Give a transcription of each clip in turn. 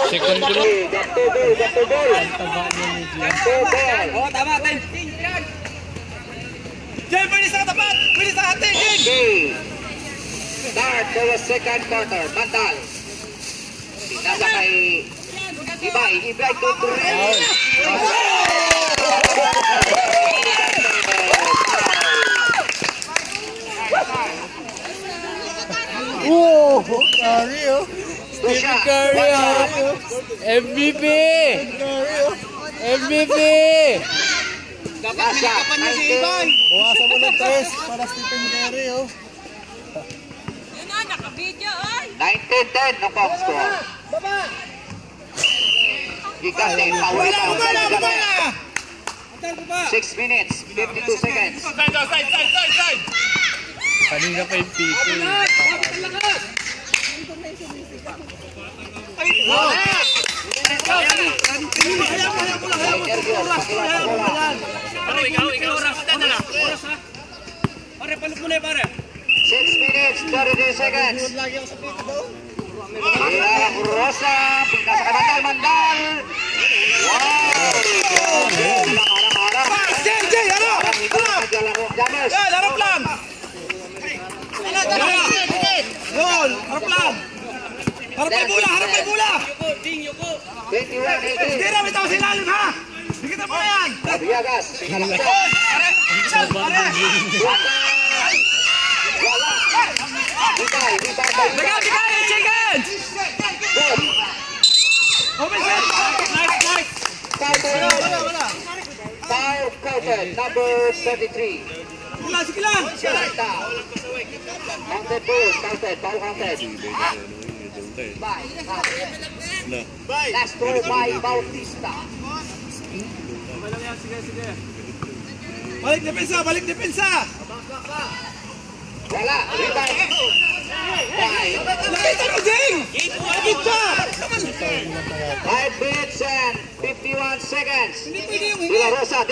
Second group. Oh, tama, Ten. Jen, pwede sa tapat! Pwede sa atin, Jen! Start for the second quarter. Mandal. Nasa kay Ibay. Ibay to Torres. Oh, Curry oh. Stephen Curry oh. MVP. MVP. Dapat minakapan niya si Ibay. Buwasan mo ng 3 para Stephen Curry oh. Yun na, naka-video ay. 19-10 ng box score. Gigante, power down. 6 minutes, 52 seconds. Side! Kanina pa yung pito eh. Pare, palok muna pare. 6 minutes, 32 seconds. Rosa, pinasa ka Mandal. Wow! Jay, harap! Harap lang! Yun, harap lang! Harap may bola! 21-18. Hindi na, bitaw si Lalim ha! Hindi kita pa yan! Abiagas. Bigay, chicken! Nice! Foul counted, number 33. Sige lang! Counted ball, foul counted. Last throw by Bautista. Balik depensa! Wala, rebound. Lapitan mo, Jing! Lapit ka! 5 minutes and 51 seconds. Hindi De La Rosa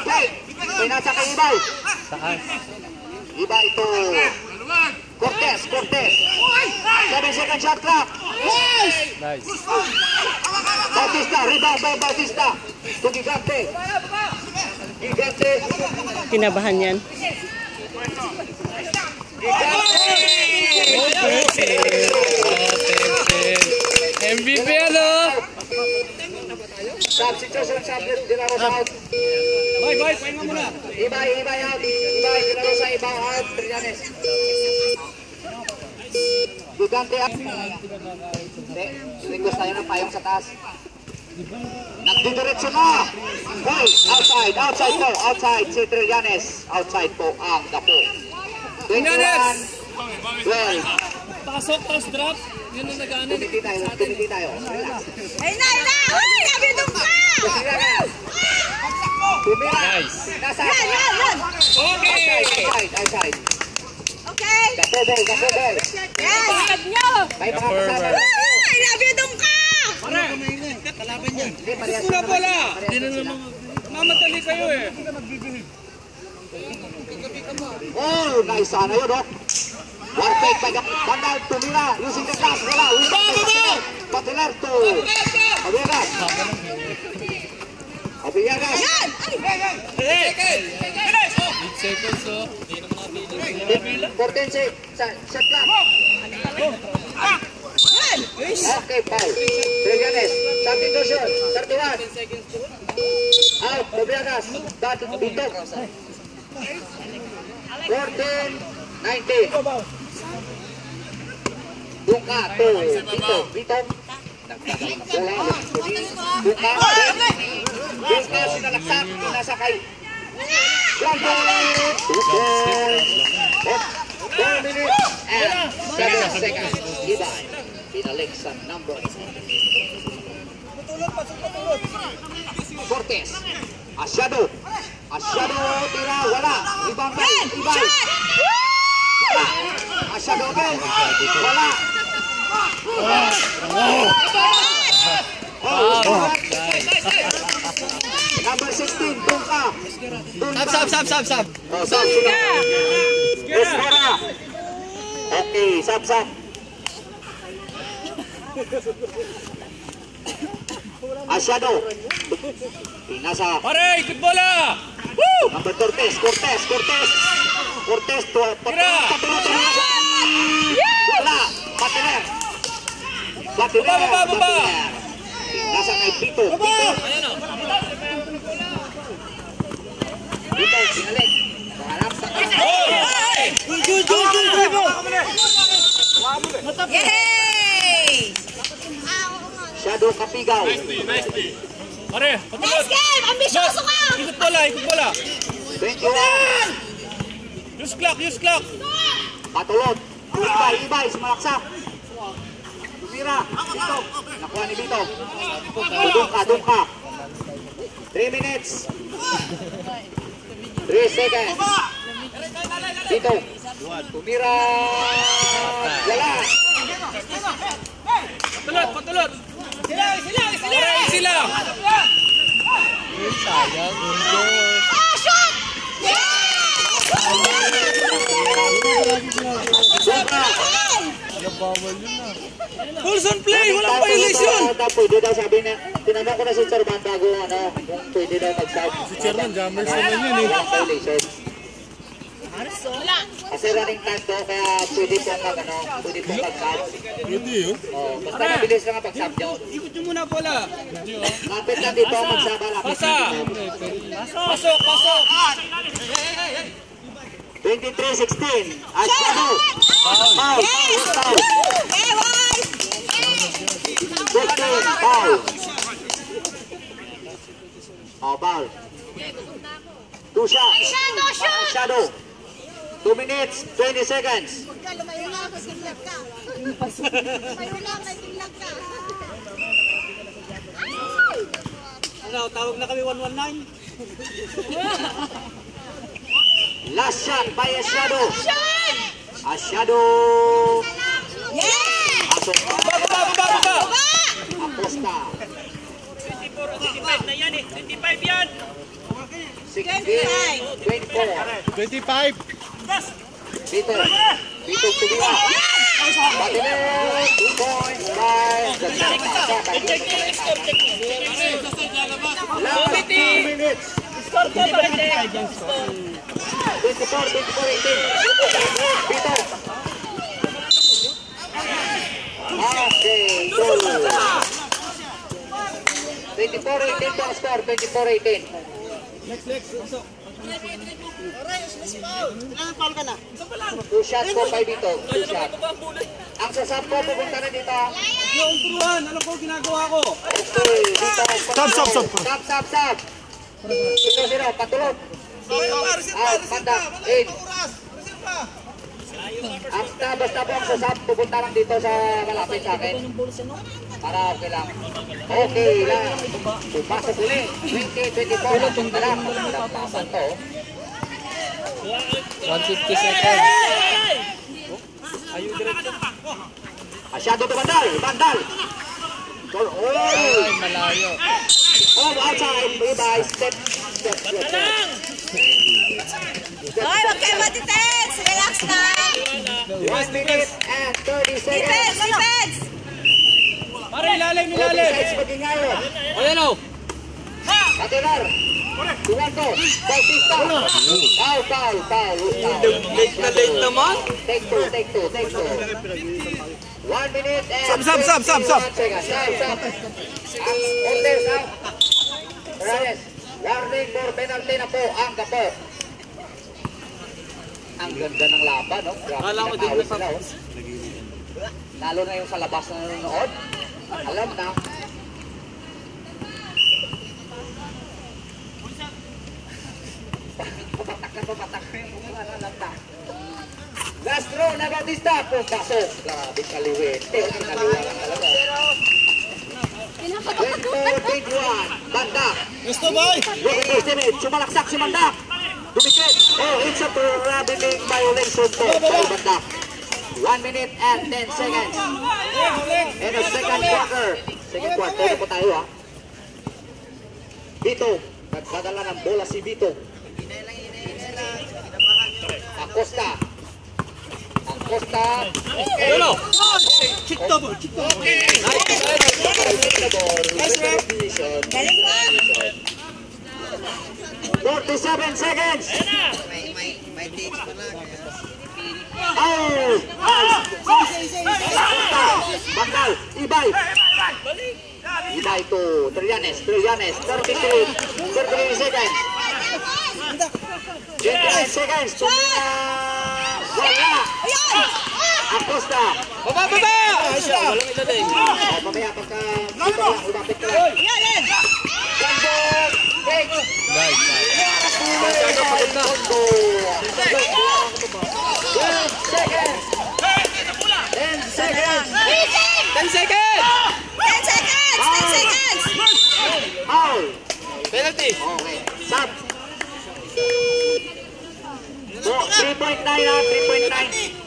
play. Pinasa kay Ibay. Ibay to Cortez. 7 second shot clock. Nice. Bautista, rebound by Bautista. To Gigante. Kinabahan yan. MVP ano? Substitution De La Rosa out. Bye, pahinga muna. Ibay out. De La Rosa out. Trillanes. Gigante out. Request tayo ng payong sa taas. Nagdidiretso na. Boy, outside si Trillanes. Outside po ang Dapo. 21-12. Pasok, tapos drop. Yun ang nag-ano. Tumiti tayo. Relax. Ay na! Uy! Nabidong ka! Nice. Yan! Okay! Outside. Okay! Dapo ball. Yan! Sakad nyo! May mga kasama. Uy! Nabidong ka! Pare! Kalaban yan. Pula bola! Hindi na naman. Mamatali kayo eh. Oh, nice sana yun, oh. One fake by Bandal tumira using the glass. Wala. Patiler to Abiagas. Yan! 8 seconds oh. 14 shot clock. Yan! Okay, foul. Trillanes. Substitution. 31. Out. Abiagas. Bitok. 14-19. Buka to Bitok. Bola. Buka sinalaksak. Nasakay. 4 minutes and 7 seconds. Ibay. Pinalik sa number. Cortez. Asyado. Tira. Wala. Ibang Ibay. Wala. Asyado again. Wala. Number 16, Tungka. Sab. Sab. Okay, sab. Asyado. Pinasa. Pare, ikot bola! Woo! Number Cortez. Cortez to Tira! wala. Patiner. Baba! Nasa kay Pito. Pito, sinalik. Paharap sa Yay! Shadow Kapigaw. Pare, Next patulot! game! Ambisyoso ka! Ikot bola! 21. Use clock! Patulot. Ibay, sumalaksak. Tumira. Bito. Nakuha ni Bito. Doon ka. 3 minutes. 3 seconds. Bito. Tumira. Wala. Patulot! Pare, sila! Sayang, Ah, shoot! Doon ka. Rules on play! Walang violation! Pwede daw sabi niya. Tinanong ko na si Sir Van bago kung pwede daw mag-sub. Si Sir man, jammers naman yan eh. Walang violation. Wala. Kasi running time to, kaya pwede pong pwede pong mag-sub. Pwede yun. Oh, basta mabilis lang ang pag-sub nyo. Ikot nyo muna bola. Kapit lang dito ang mag-sub. Pasa! Pasok! 23-16. Asyado. Foul. Eh, boys! 15. Foul. Oh, foul. 2 shots. Shadow, shoot! Asyado. 2 minutes, 20 seconds. Lumayo na ako, tinglag ka. Lumayo na, may tinglag ka. Ano, tawag na kami 119. Last shot by Asyado. Shoot! Asyado. Yeah! Pasok. Baba! Acosta. 25 na yan eh. 25 yan. 16, 24. 25! Bito Tubira. Patiner, 2 points by the last 2 minutes. 24-18. Bito. Okay, goal. 24-18 po ang score, 24-18. Two shots po kay Bito. 2 shots. Ang sasab ko, pupunta na dito. Yung turuan, ano po ginagawa ko? Okay, dito. Stop. Dito sila, patulog. Out, panda, 8. Basta po ang sasab, pupunta lang dito sa malapit sa akin. Para okay lang. Okay lang. Pumasok ulit. 20-24. Pupunta lang. Lampasan to. 150 seconds. Asyado to bandal. Ay, malayo. Outside. Bye. Step. Hoy, wag kayo matitens! Relax lang! 1 minute and 30 seconds. Defense! Pare, ilalim. 40 seconds magingalo. Ayan o! Patinar. Tuwanto. Bautista. Foul. Late naman. Take two. 1 minute and Sub. 21 seconds. Sub. Order, sub. Reyes. Warning for penalty na po ang Gapo. Ang ganda ng laban, no? Kala ko din Nakawis sila, oh. Lalo na yung sa labas na nanonood. Alam na. Papatak na yung mga nalata. Last throw na Bautista. Pasok. Grabe kaliwete. Kaliwala talaga. 24-21. Banda. Gusto boy? Looking estimate. Sumalaksak si Mandak. Dumikit. Oh, it's a traveling violation po by Mandak. 1 minute and 10 seconds. And a second quarter. Second quarter na po tayo, ha. Bito. Nagpadala ng bola si Bito. Acosta. Ang Acosta. Yolo. Kick double, kick double. Nice rep. Galing mo. 47 seconds. May takes pa lang. Oh! Bandal, Ibay. Ibay to Trillanes, 33 seconds. 29 seconds. Tumina. Wala. Acosta. Baba, baba! Walang ito din. Mamaya pagka lumapit ka lang. Yan. Gandol. Take. Guys, Masyado pagod na. 12 seconds. 10 seconds. 10 seconds! 10 seconds. 10 seconds. Foul. Penalty! Okay. Stop. 3.9 na. 3.9.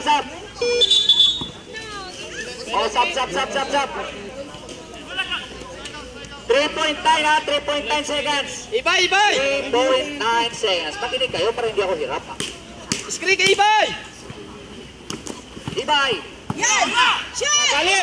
Stop. Oh, stop. 3.9 na. 3.9 seconds. Ibay! 3.9 seconds. Makinig kayo para hindi ako hirap. Screen kay Ibay! Ibay. Yan. Shoot. Bali!